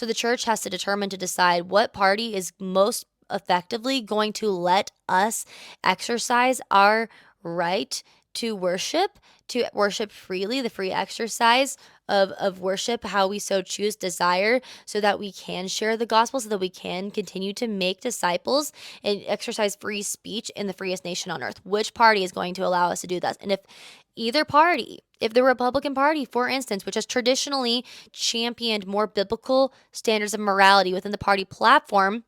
So the church has to determine to decide what party is most effectively going to let us exercise our right to worship freely, the free exercise of worship, how we so choose, desire, so that we can share the gospel, so that we can continue to make disciples and exercise free speech in the freest nation on earth. Which party is going to allow us to do that? And if either party, if the Republican Party, for instance, which has traditionally championed more biblical standards of morality within the party platform,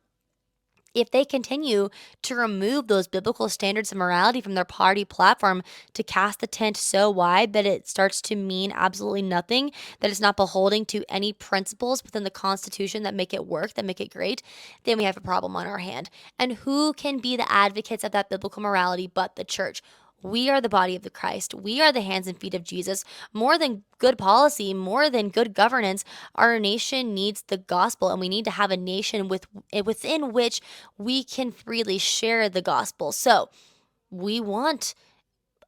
if they continue to remove those biblical standards of morality from their party platform to cast the tent so wide that it starts to mean absolutely nothing, that it's not beholding to any principles within the Constitution that make it work, that make it great, then we have a problem on our hand. And who can be the advocates of that biblical morality but the church? We are the body of the Christ. We are the hands and feet of Jesus. More than good policy, more than good governance, our nation needs the gospel, and we need to have a nation within which we can freely share the gospel. So we want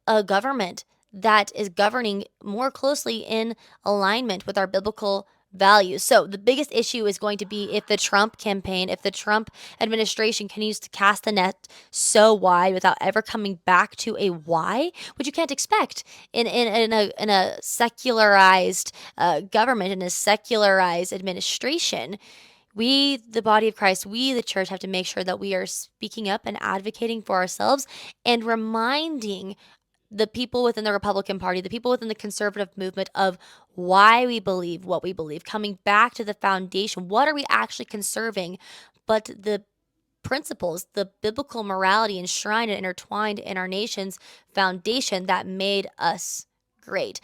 a government that is governing more closely in alignment with our biblical values. So the biggest issue is going to be if the Trump campaign, if the Trump administration continues to cast the net so wide without ever coming back to a why, which you can't expect in a secularized government, in a secularized administration. We, the body of Christ, we, the church, have to make sure that we are speaking up and advocating for ourselves and reminding the people within the Republican Party, the people within the conservative movement, of why we believe what we believe, coming back to the foundation. What are we actually conserving? But the principles, the biblical morality enshrined and intertwined in our nation's foundation that made us great.